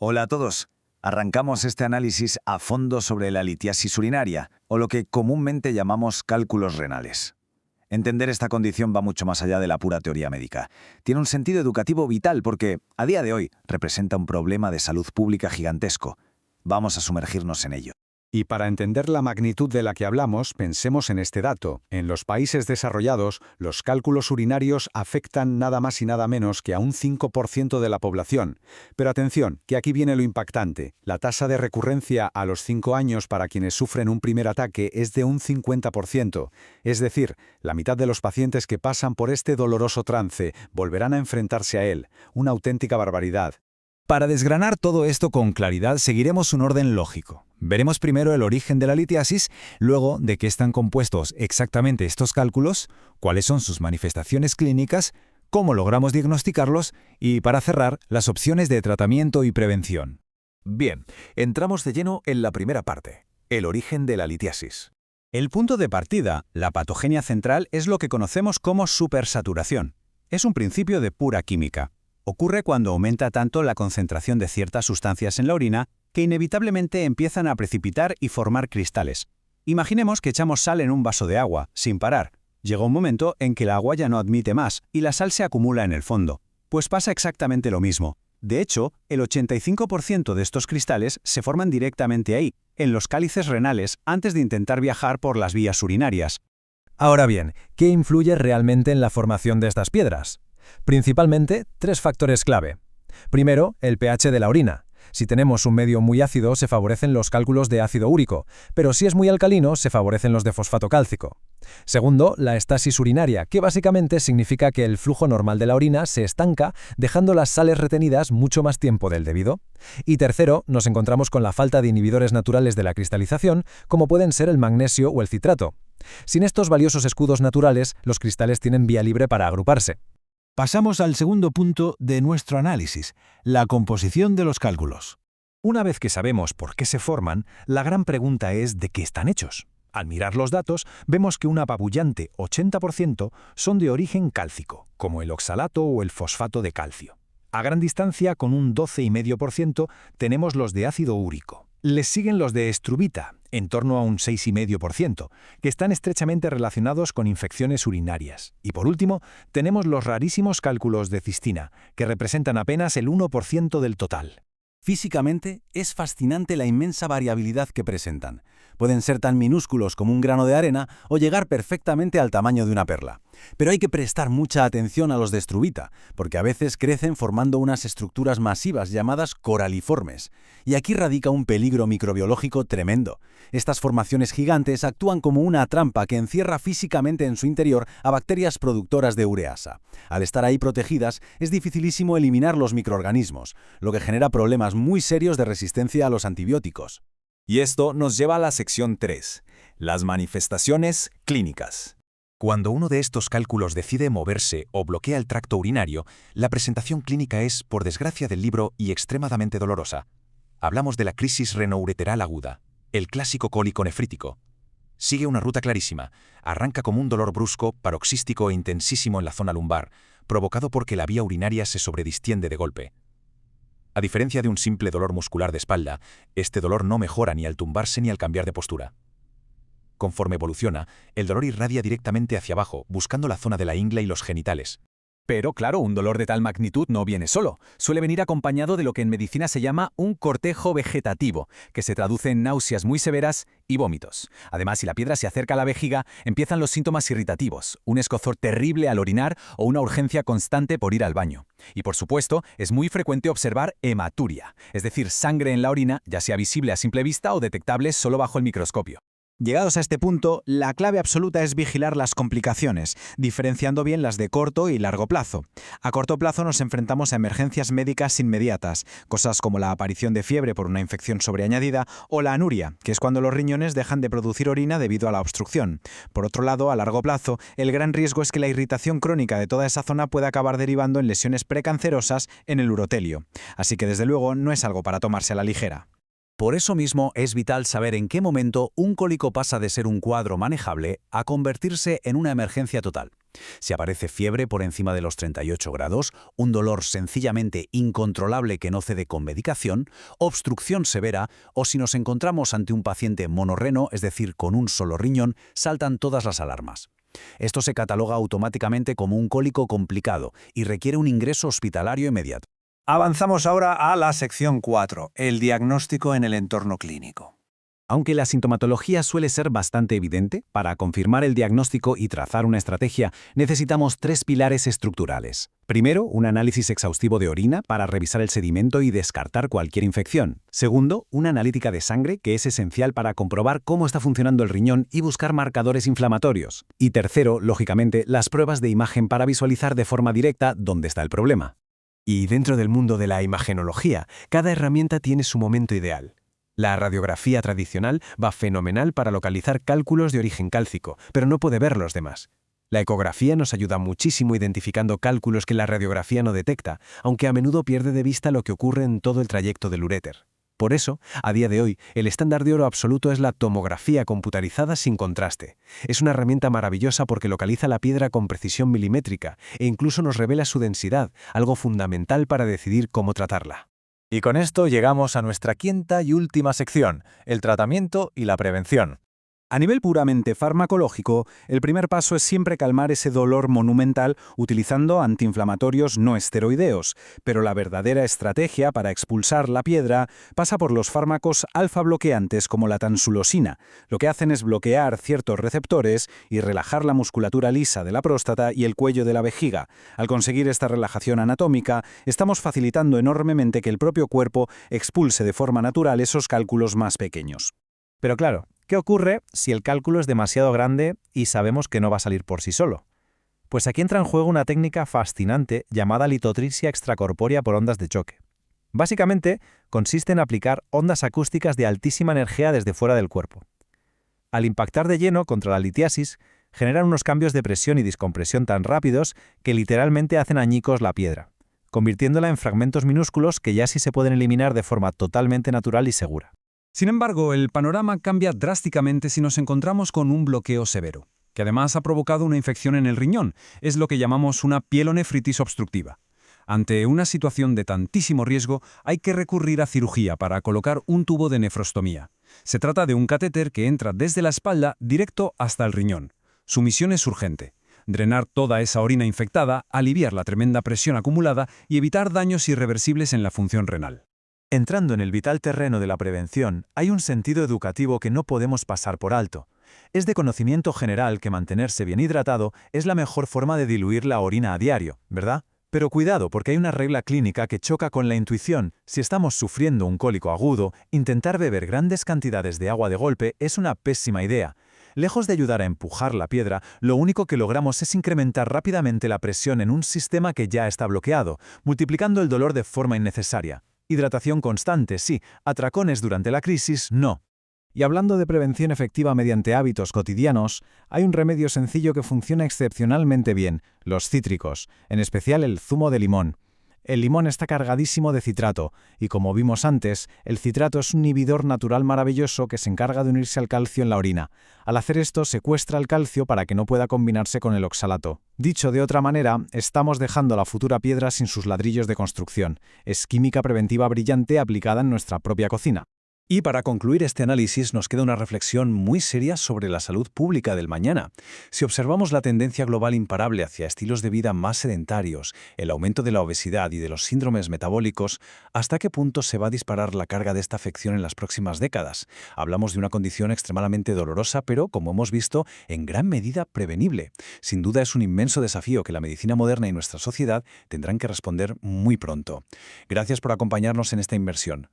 Hola a todos. Arrancamos este análisis a fondo sobre la litiasis urinaria, o lo que comúnmente llamamos cálculos renales. Entender esta condición va mucho más allá de la pura teoría médica. Tiene un sentido educativo vital porque, a día de hoy, representa un problema de salud pública gigantesco. Vamos a sumergirnos en ello. Y para entender la magnitud de la que hablamos, pensemos en este dato. En los países desarrollados, los cálculos urinarios afectan nada más y nada menos que a un 5% de la población. Pero atención, que aquí viene lo impactante. La tasa de recurrencia a los 5 años para quienes sufren un primer ataque es de un 50%. Es decir, la mitad de los pacientes que pasan por este doloroso trance volverán a enfrentarse a él. Una auténtica barbaridad. Para desgranar todo esto con claridad, seguiremos un orden lógico. Veremos primero el origen de la litiasis, luego de qué están compuestos exactamente estos cálculos, cuáles son sus manifestaciones clínicas, cómo logramos diagnosticarlos y, para cerrar, las opciones de tratamiento y prevención. Bien, entramos de lleno en la primera parte, el origen de la litiasis. El punto de partida, la patogenia central, es lo que conocemos como supersaturación. Es un principio de pura química. Ocurre cuando aumenta tanto la concentración de ciertas sustancias en la orina que inevitablemente empiezan a precipitar y formar cristales. Imaginemos que echamos sal en un vaso de agua, sin parar. Llega un momento en que el agua ya no admite más y la sal se acumula en el fondo. Pues pasa exactamente lo mismo. De hecho, el 85% de estos cristales se forman directamente ahí, en los cálices renales, antes de intentar viajar por las vías urinarias. Ahora bien, ¿qué influye realmente en la formación de estas piedras? Principalmente, 3 factores clave. Primero, el pH de la orina. Si tenemos un medio muy ácido, se favorecen los cálculos de ácido úrico, pero si es muy alcalino, se favorecen los de fosfato cálcico. Segundo, la estasis urinaria, que básicamente significa que el flujo normal de la orina se estanca, dejando las sales retenidas mucho más tiempo del debido. Y tercero, nos encontramos con la falta de inhibidores naturales de la cristalización, como pueden ser el magnesio o el citrato. Sin estos valiosos escudos naturales, los cristales tienen vía libre para agruparse. Pasamos al segundo punto de nuestro análisis, la composición de los cálculos. Una vez que sabemos por qué se forman, la gran pregunta es ¿de qué están hechos? Al mirar los datos, vemos que un apabullante 80% son de origen cálcico, como el oxalato o el fosfato de calcio. A gran distancia, con un 12,5%, tenemos los de ácido úrico. Les siguen los de estrubita, en torno a un 6,5%, que están estrechamente relacionados con infecciones urinarias. Y por último, tenemos los rarísimos cálculos de cistina, que representan apenas el 1% del total. Físicamente, es fascinante la inmensa variabilidad que presentan. Pueden ser tan minúsculos como un grano de arena o llegar perfectamente al tamaño de una perla. Pero hay que prestar mucha atención a los de estrubita, porque a veces crecen formando unas estructuras masivas llamadas coraliformes. Y aquí radica un peligro microbiológico tremendo. Estas formaciones gigantes actúan como una trampa que encierra físicamente en su interior a bacterias productoras de ureasa. Al estar ahí protegidas, es dificilísimo eliminar los microorganismos, lo que genera problemas muy serios de resistencia a los antibióticos. Y esto nos lleva a la sección 3, las manifestaciones clínicas. Cuando uno de estos cálculos decide moverse o bloquea el tracto urinario, la presentación clínica es, por desgracia del libro, y extremadamente dolorosa. Hablamos de la crisis renoureteral aguda, el clásico cólico nefrítico. Sigue una ruta clarísima. Arranca como un dolor brusco, paroxístico e intensísimo en la zona lumbar, provocado porque la vía urinaria se sobredistiende de golpe. A diferencia de un simple dolor muscular de espalda, este dolor no mejora ni al tumbarse ni al cambiar de postura. Conforme evoluciona, el dolor irradia directamente hacia abajo, buscando la zona de la ingle y los genitales. Pero claro, un dolor de tal magnitud no viene solo. Suele venir acompañado de lo que en medicina se llama un cortejo vegetativo, que se traduce en náuseas muy severas y vómitos. Además, si la piedra se acerca a la vejiga, empiezan los síntomas irritativos, un escozor terrible al orinar o una urgencia constante por ir al baño. Y por supuesto, es muy frecuente observar hematuria, es decir, sangre en la orina, ya sea visible a simple vista o detectable solo bajo el microscopio. Llegados a este punto, la clave absoluta es vigilar las complicaciones, diferenciando bien las de corto y largo plazo. A corto plazo nos enfrentamos a emergencias médicas inmediatas, cosas como la aparición de fiebre por una infección sobreañadida o la anuria, que es cuando los riñones dejan de producir orina debido a la obstrucción. Por otro lado, a largo plazo, el gran riesgo es que la irritación crónica de toda esa zona pueda acabar derivando en lesiones precancerosas en el urotelio. Así que desde luego no es algo para tomarse a la ligera. Por eso mismo es vital saber en qué momento un cólico pasa de ser un cuadro manejable a convertirse en una emergencia total. Si aparece fiebre por encima de los 38 grados, un dolor sencillamente incontrolable que no cede con medicación, obstrucción severa o si nos encontramos ante un paciente monorreno, es decir, con un solo riñón, saltan todas las alarmas. Esto se cataloga automáticamente como un cólico complicado y requiere un ingreso hospitalario inmediato. Avanzamos ahora a la sección 4, el diagnóstico en el entorno clínico. Aunque la sintomatología suele ser bastante evidente, para confirmar el diagnóstico y trazar una estrategia necesitamos 3 pilares estructurales. Primero, un análisis exhaustivo de orina para revisar el sedimento y descartar cualquier infección. Segundo, una analítica de sangre que es esencial para comprobar cómo está funcionando el riñón y buscar marcadores inflamatorios. Y tercero, lógicamente, las pruebas de imagen para visualizar de forma directa dónde está el problema. Y dentro del mundo de la imagenología, cada herramienta tiene su momento ideal. La radiografía tradicional va fenomenal para localizar cálculos de origen cálcico, pero no puede ver los demás. La ecografía nos ayuda muchísimo identificando cálculos que la radiografía no detecta, aunque a menudo pierde de vista lo que ocurre en todo el trayecto del uréter. Por eso, a día de hoy, el estándar de oro absoluto es la tomografía computarizada sin contraste. Es una herramienta maravillosa porque localiza la piedra con precisión milimétrica e incluso nos revela su densidad, algo fundamental para decidir cómo tratarla. Y con esto llegamos a nuestra quinta y última sección, el tratamiento y la prevención. A nivel puramente farmacológico, el primer paso es siempre calmar ese dolor monumental utilizando antiinflamatorios no esteroideos, pero la verdadera estrategia para expulsar la piedra pasa por los fármacos alfa bloqueantes como la tansulosina. Lo que hacen es bloquear ciertos receptores y relajar la musculatura lisa de la próstata y el cuello de la vejiga. Al conseguir esta relajación anatómica, estamos facilitando enormemente que el propio cuerpo expulse de forma natural esos cálculos más pequeños. Pero claro, ¿qué ocurre si el cálculo es demasiado grande y sabemos que no va a salir por sí solo? Pues aquí entra en juego una técnica fascinante llamada litotripsia extracorpórea por ondas de choque. Básicamente, consiste en aplicar ondas acústicas de altísima energía desde fuera del cuerpo. Al impactar de lleno contra la litiasis, generan unos cambios de presión y descompresión tan rápidos que literalmente hacen añicos la piedra, convirtiéndola en fragmentos minúsculos que ya sí se pueden eliminar de forma totalmente natural y segura. Sin embargo, el panorama cambia drásticamente si nos encontramos con un bloqueo severo, que además ha provocado una infección en el riñón. Es lo que llamamos una pielonefritis obstructiva. Ante una situación de tantísimo riesgo, hay que recurrir a cirugía para colocar un tubo de nefrostomía. Se trata de un catéter que entra desde la espalda directo hasta el riñón. Su misión es urgente: drenar toda esa orina infectada, aliviar la tremenda presión acumulada y evitar daños irreversibles en la función renal. Entrando en el vital terreno de la prevención, hay un sentido educativo que no podemos pasar por alto. Es de conocimiento general que mantenerse bien hidratado es la mejor forma de diluir la orina a diario, ¿verdad? Pero cuidado, porque hay una regla clínica que choca con la intuición. Si estamos sufriendo un cólico agudo, intentar beber grandes cantidades de agua de golpe es una pésima idea. Lejos de ayudar a empujar la piedra, lo único que logramos es incrementar rápidamente la presión en un sistema que ya está bloqueado, multiplicando el dolor de forma innecesaria. Hidratación constante, sí. Atracones durante la crisis, no. Y hablando de prevención efectiva mediante hábitos cotidianos, hay un remedio sencillo que funciona excepcionalmente bien: los cítricos, en especial el zumo de limón. El limón está cargadísimo de citrato, y como vimos antes, el citrato es un inhibidor natural maravilloso que se encarga de unirse al calcio en la orina. Al hacer esto, secuestra el calcio para que no pueda combinarse con el oxalato. Dicho de otra manera, estamos dejando a la futura piedra sin sus ladrillos de construcción. Es química preventiva brillante aplicada en nuestra propia cocina. Y para concluir este análisis nos queda una reflexión muy seria sobre la salud pública del mañana. Si observamos la tendencia global imparable hacia estilos de vida más sedentarios, el aumento de la obesidad y de los síndromes metabólicos, ¿hasta qué punto se va a disparar la carga de esta afección en las próximas décadas? Hablamos de una condición extremadamente dolorosa, pero, como hemos visto, en gran medida prevenible. Sin duda es un inmenso desafío que la medicina moderna y nuestra sociedad tendrán que responder muy pronto. Gracias por acompañarnos en esta inmersión.